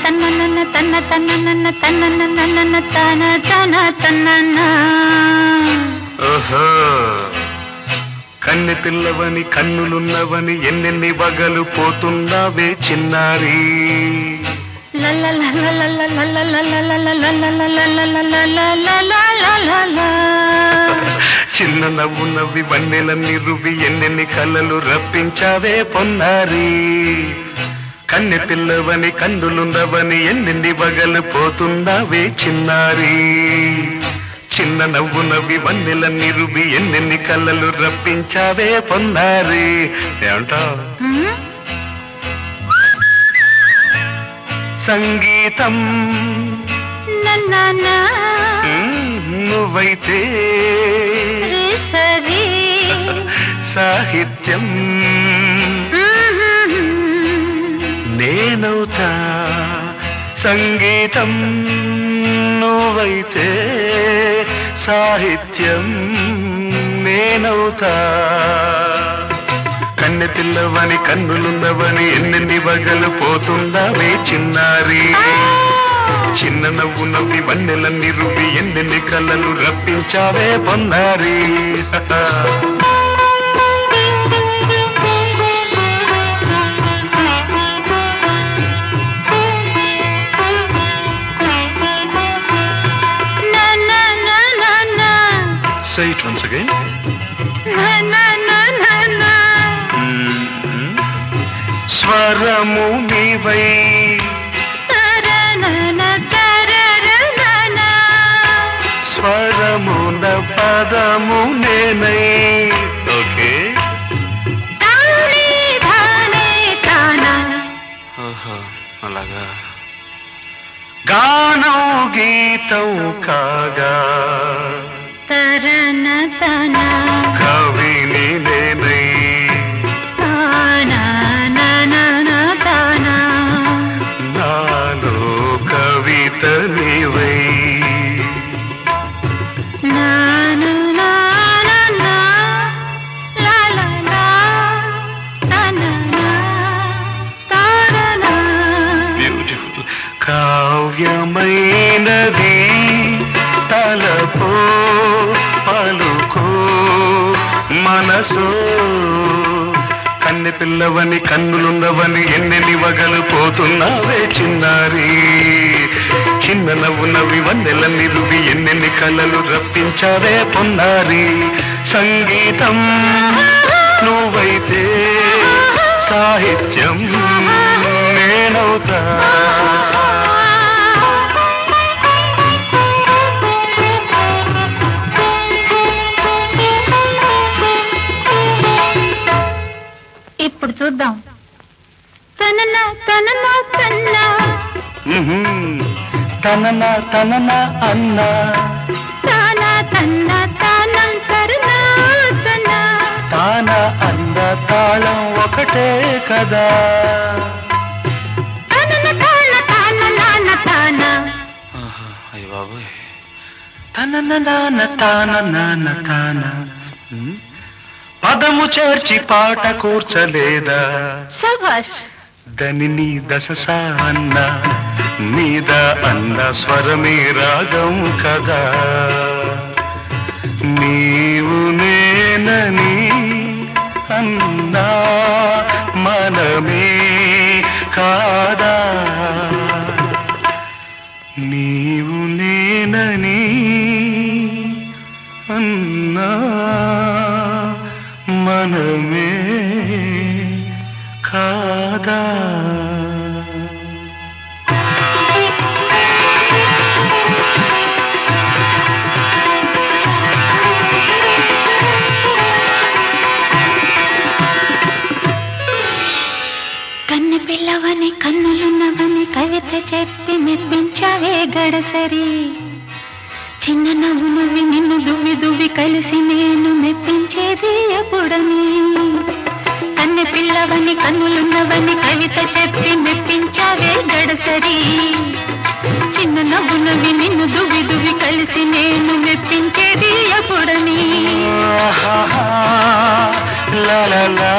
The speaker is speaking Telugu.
తన్న తన్న తన్న తన్న తన తన తన్న. ఓహో, కన్నె పిల్లవని కన్నులున్నవని ఎన్నెన్ని వగలు పోతున్నావే చిన్నారి. చిన్న నవ్వు నవ్వి వన్నెలన్నీ రువ్వి ఎన్నెన్ని కళ్ళలు రప్పించావే పొన్నారి. కన్నె పిల్లవని కన్నులున్నవని ఎన్నెన్ని వగలు పోతున్నావే చిన్నారి. చిన్న నవ్వు నవ్వి వన్నెలన్నీ రువ్వి ఎన్నెన్ని కళ్ళలు రప్పించావే పొన్నారి. ఏమంటావు? సంగీతం నువ్వైతే సాహిత్యం నేనవుతా. సంగీతం నువ్వైతే సాహిత్యం నేనవుతా. కన్నె పిల్లవని కన్నులున్నవని ఎన్నెన్ని వగలు పోతుందావే చిన్నారి. చిన్న నవ్వు నవ్వి వన్నెలన్నీ రువ్వి ఎన్నెన్ని కళ్ళలు రప్పించావే పొన్నారి. Say it once again. స్వరము నీవై స్వరమున పదము నేనై. ఓకే, అలాగా. గానం గీతం కాగా కవిని నేనై. నాలో కవిత నీవై. కావ్యమైనది తలపో పలుకో మనసో. కన్నె పిల్లవని కన్నులున్నవని ఎన్నెన్ని వగలు పోతున్నావే చిన్నారి. చిన్న నవ్వు నవ్వి వన్నెలన్నీ రువ్వి ఎన్నెన్ని కళ్ళలు రప్పించావే పొన్నారి. సంగీతం నువ్వైతే సాహిత్యం నేనవుతా. ఇప్పుడు చూద్దాం. తననా తననా తన్నా తననా తననా అన్నా. తానా తన్నా తానం కరుణా తన్నా. తాన అంద తాళం ఒకటే కదా. తనన తాన తాన నాన తాన. అయ్య బాబోయ్. తనన నాన తాన నాన తాన. పదము చేర్చి పాట కూర్చలేదా. శభాష్. దని దశ అన్న మీద అన్న స్వరమే రాగం కదా. నీవు నేనని అన్నా మనమే కాదా. నీవు నేనని అన్నా మనమే కాదా. కన్నె పిల్లవని కన్నులున్నవని కవిత చెప్పి మెప్పించావే గడసరి. చిన్న నవ్వు నవ్వి నిన్ను దువ్వి దువ్వి కలిసి నేను మెప్పించేది ఎప్పుడని. కన్నె పిల్లవని కన్నులున్నవని కవిత చెప్పి మెప్పించావే గడసరి. చిన్న నవ్వు నవ్వి నిన్ను దువ్వి దువ్వి కలిసి నేను మెప్పించేది ఎప్పుడని. లా లా లా